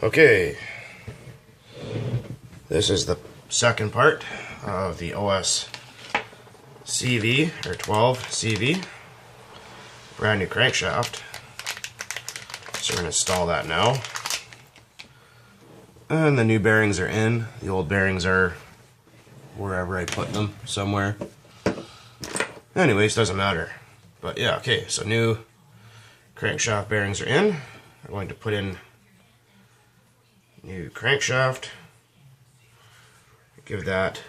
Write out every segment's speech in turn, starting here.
Okay, this is the second part of the OS CV, or 12 CV, brand new crankshaft. So we're going to install that now. And the new bearings are in. The old bearings are wherever I put them, somewhere. Anyways, doesn't matter. But yeah, okay, so new crankshaft bearings are in. I'm going to put in new crankshaft. Give that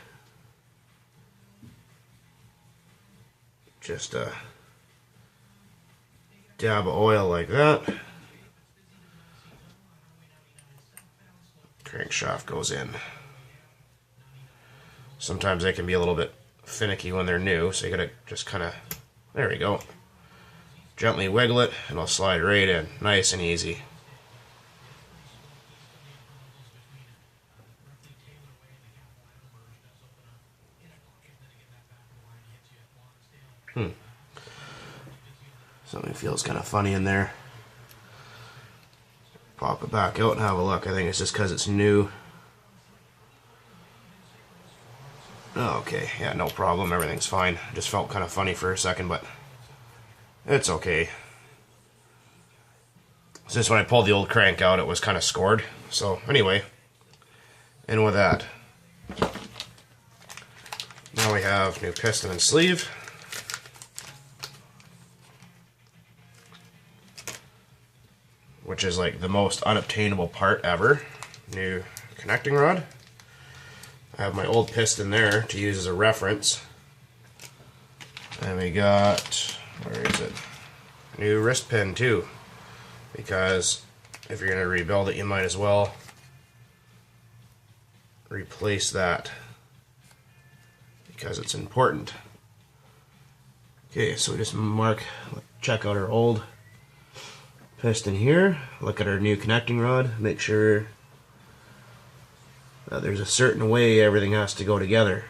just a dab of oil like that. Crankshaft goes in. Sometimes they can be a little bit finicky when they're new, so you gotta just kind of, there we go, gently wiggle it and it'll slide right in, nice and easy. Something feels kind of funny in there. Pop it back out and have a look. I think it's just because it's new. Oh, okay, yeah, no problem. Everything's fine. Just felt kind of funny for a second, but it's okay. Since when I pulled the old crank out, it was kind of scored. So anyway, in with that. Now we have new piston and sleeve. Which is like the most unobtainable part ever. New connecting rod. I have my old piston there to use as a reference. And we got, where is it? New wrist pin too. Because if you're going to rebuild it, you might as well replace that. Because it's important. Okay, so we just check out our old piston here, look at our new connecting rod, make sure that there's a certain way everything has to go together.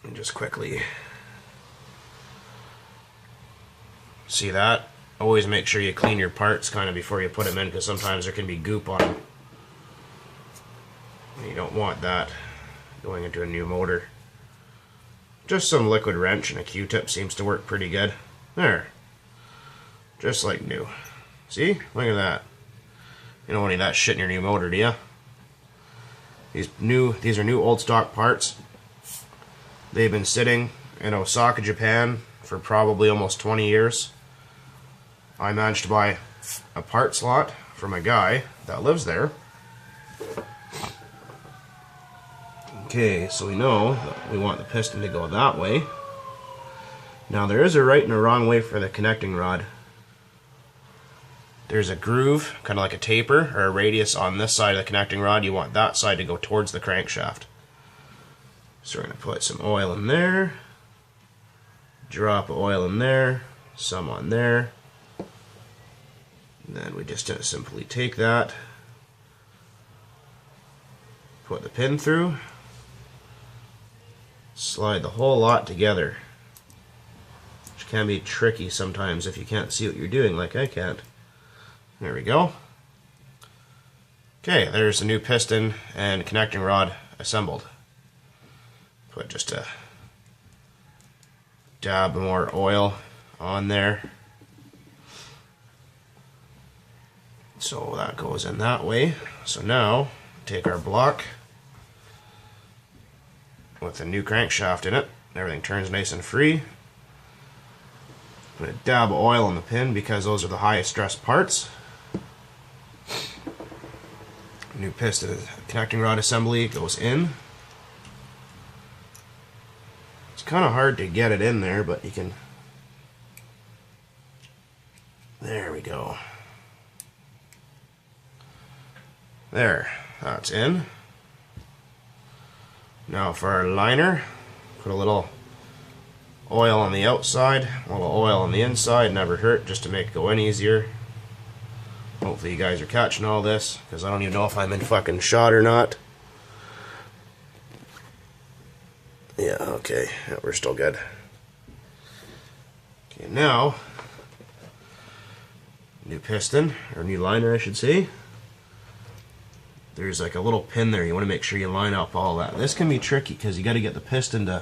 And just quickly see that. Always make sure you clean your parts kind of before you put them in, because sometimes there can be goop on them. And you don't want that going into a new motor. Just some liquid wrench and a Q-tip seems to work pretty good. There. Just like new. See? Look at that. You don't want any of that shit in your new motor, do you? These are new old stock parts. They've been sitting in Osaka, Japan for probably almost 20 years. I managed to buy a part slot from a guy that lives there. Okay, so we know that we want the piston to go that way. Now there is a right and a wrong way for the connecting rod. There's a groove, kind of like a taper or a radius on this side of the connecting rod. You want that side to go towards the crankshaft. So we're going to put some oil in there, drop of oil in there, some on there. And then we just simply take that, put the pin through, slide the whole lot together. Which can be tricky sometimes if you can't see what you're doing, like I can't. There we go. Okay, there's the new piston and connecting rod assembled. Put just a dab more oil on there. So that goes in that way. So now, take our block with the new crankshaft in it. Everything turns nice and free. Put a dab of oil on the pin because those are the highest stress parts. New piston connecting rod assembly goes in. It's kind of hard to get it in there, but you can. There we go. There, that's in. Now for our liner, put a little oil on the outside, a little oil on the inside, never hurt, just to make it go in easier. Hopefully you guys are catching all this, because I don't even know if I'm in fucking shot or not. Yeah, okay, yeah, we're still good. Okay, now new piston, or new liner I should say. There's like a little pin there. You want to make sure you line up all that. This can be tricky because you got to get the piston to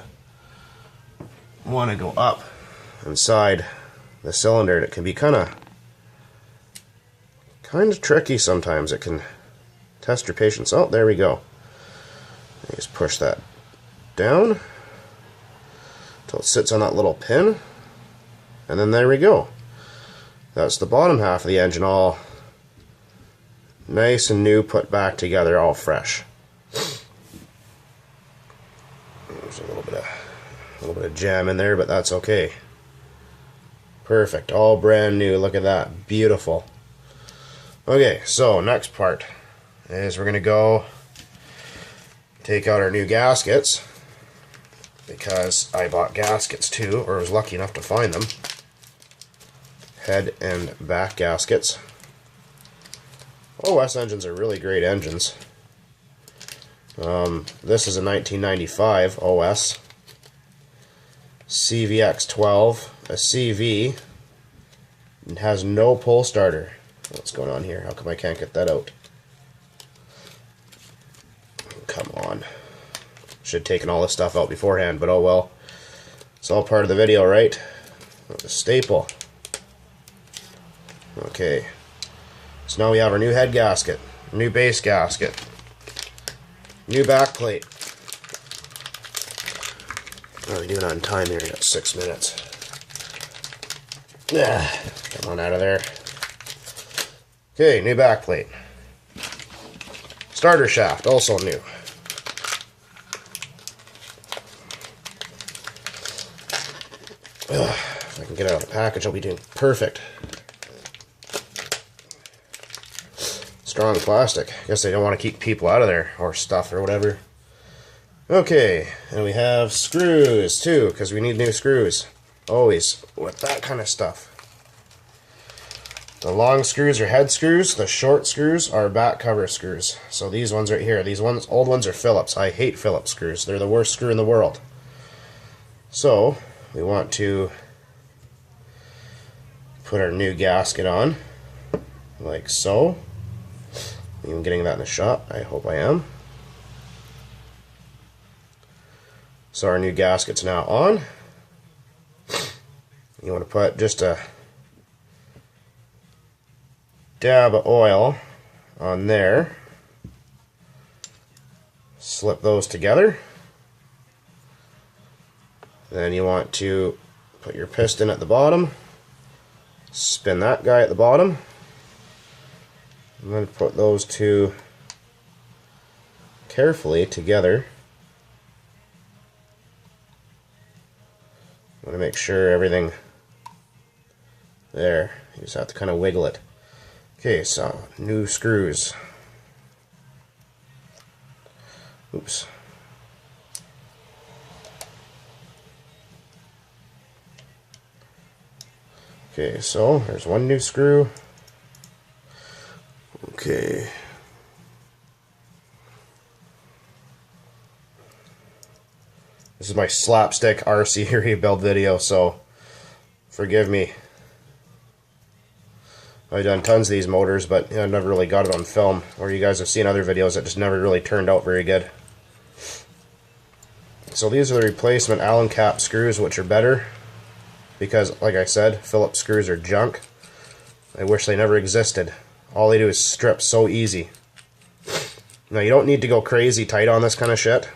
want to go up inside the cylinder, and it can be kind of tricky sometimes. It can test your patience. Oh, there we go. Just push that down until it sits on that little pin, and then there we go. That's the bottom half of the engine, all nice and new, put back together, all fresh. There's a little bit of jam in there, but that's okay. Perfect, all brand new. Look at that, beautiful. Okay, so next part is we're gonna go take out our new gaskets, because I bought gaskets too, or was lucky enough to find them. Head and back gaskets. OS engines are really great engines. This is a 1995 OS CVX12, a CV, and has no pull starter. What's going on here? How come I can't get that out? Come on. Should have taken all this stuff out beforehand, but oh well. It's all part of the video, right? The staple. Okay. So now we have our new head gasket, new base gasket, new back plate. What are we doing on time here? We got 6 minutes. Come on out of there. Okay, new back plate. Starter shaft, also new. If I can get it out of the package, I'll be doing perfect. Strong plastic. I guess they don't want to keep people out of there, or stuff, or whatever. Okay, and we have screws too, because we need new screws. Always with that kind of stuff. The long screws are head screws, the short screws are back cover screws. So these ones right here, these ones, old ones are Phillips. I hate Phillips screws. They're the worst screw in the world. So we want to put our new gasket on, like so. I'm getting that in the shot. I hope I am. So our new gasket's now on. You want to put just a dab of oil on there. Slip those together. Then you want to put your piston at the bottom. Spin that guy at the bottom. And then put those two carefully together. I want to make sure everything there. You just have to kind of wiggle it. Okay, so new screws. Oops. Okay, so there's one new screw. Okay. This is my slapstick RC rebuild video, so forgive me. I've done tons of these motors, but I never really got it on film. Or you guys have seen other videos that just never really turned out very good. So these are the replacement Allen cap screws, which are better. Because, like I said, Phillips screws are junk. I wish they never existed. All they do is strip so easy. Now, you don't need to go crazy tight on this kind of shit.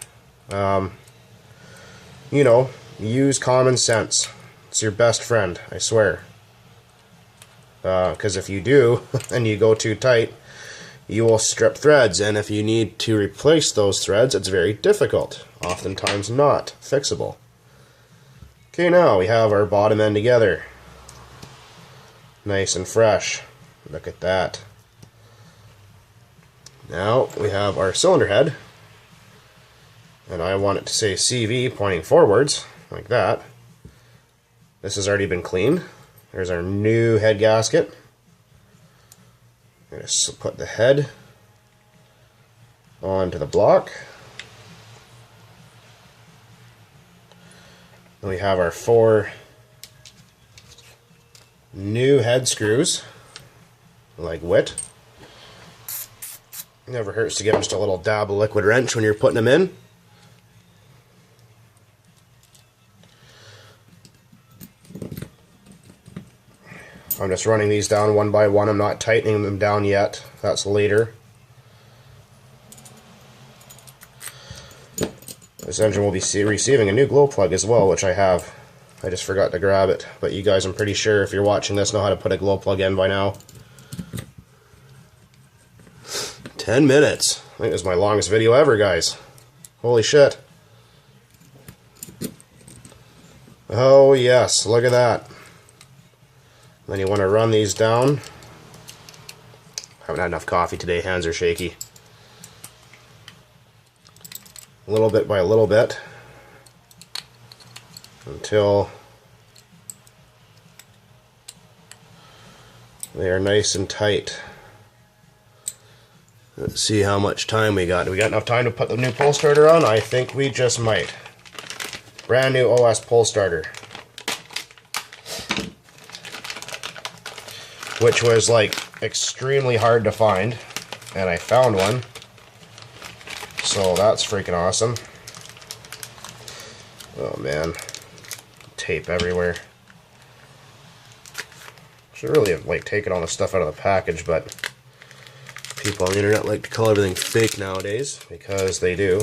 You know, use common sense. It's your best friend, I swear. Because if you do, and you go too tight, you will strip threads. And if you need to replace those threads, it's very difficult. Oftentimes not fixable. Okay, now we have our bottom end together. Nice and fresh. Look at that. Now we have our cylinder head, and I want it to say CV pointing forwards, like that. This has already been cleaned. There's our new head gasket. I'm going to put the head onto the block. Then we have our 4 new head screws. like wet. Never hurts to give them just a little dab of liquid wrench when you're putting them in. I'm just running these down one by one. I'm not tightening them down yet. That's later. This engine will be receiving a new glow plug as well, which I have. I just forgot to grab it. But you guys, I'm pretty sure, if you're watching this, know how to put a glow plug in by now. 10 minutes. I think this is my longest video ever, guys. Holy shit. Oh yes, look at that. Then you want to run these down. Haven't had enough coffee today, hands are shaky. A little bit by a little bit. Until they are nice and tight. Let's see how much time we got. Do we got enough time to put the new pull starter on? I think we just might. Brand new OS pull starter. Which was like extremely hard to find. And I found one. So that's freaking awesome. Oh man. Tape everywhere. Should really have like taken all the stuff out of the package, but people on the internet like to call everything fake nowadays, because they do.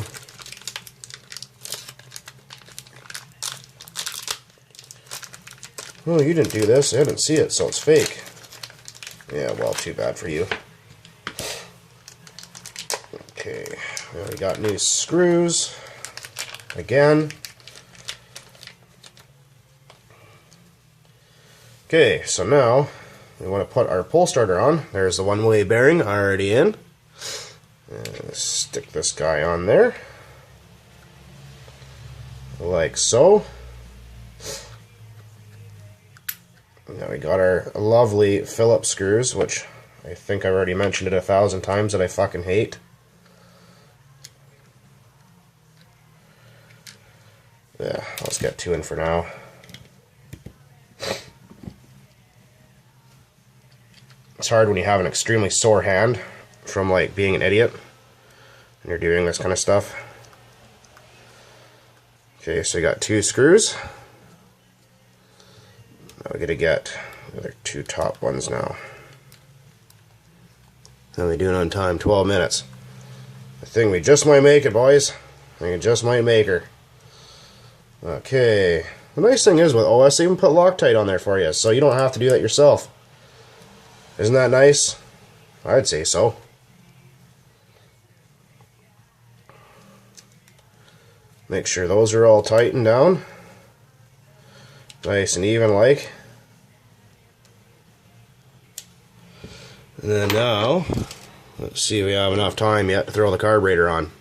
Oh, you didn't do this. I didn't see it, so it's fake. Yeah, well, too bad for you. Okay, we got new screws. Again. Okay, so now we want to put our pull starter on. There's the one-way bearing already in. And stick this guy on there. Like so. Now we got our lovely Phillips screws, which I think I've already mentioned it 1,000 times that I fucking hate. Yeah, let's get 2 in for now. It's hard when you have an extremely sore hand from like being an idiot and you're doing this kind of stuff. Okay, so we got 2 screws. Now we gotta get the other 2 top ones now. How are we doing on time? 12 minutes. I think we just might make it, boys. I think it just might make her. Okay. The nice thing is with OS, they even put Loctite on there for you, so you don't have to do that yourself. Isn't that nice? I'd say so. Make sure those are all tightened down. Nice and even like. And then now, let's see if we have enough time yet to throw the carburetor on.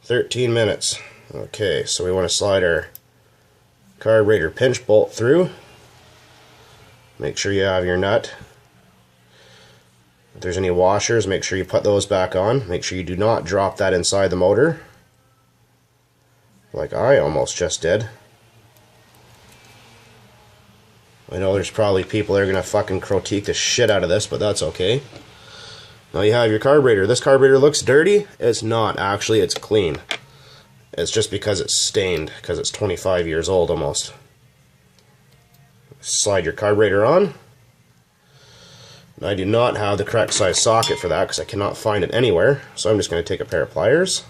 13 minutes. Okay, so we want to slide our carburetor pinch bolt through. Make sure you have your nut. If there's any washers, make sure you put those back on. Make sure you do not drop that inside the motor, like I almost just did. I know there's probably people that are going to fucking critique the shit out of this, but that's okay. Now you have your carburetor. This carburetor looks dirty. It's not, actually, it's clean. It's just because it's stained, because it's 25 years old almost. Slide your carburetor on. I do not have the correct size socket for that because I cannot find it anywhere. So I'm just going to take a pair of pliers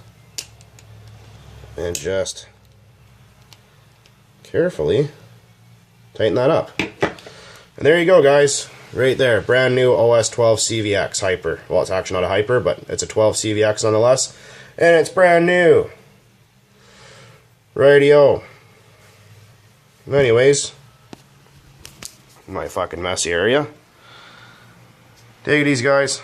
and just carefully tighten that up. And there you go, guys. Right there. Brand new OS 12 CVX Hyper. Well, it's actually not a Hyper, but it's a 12 CVX nonetheless. And it's brand new. Radio. Anyways, my fucking messy area. Take it easy, guys.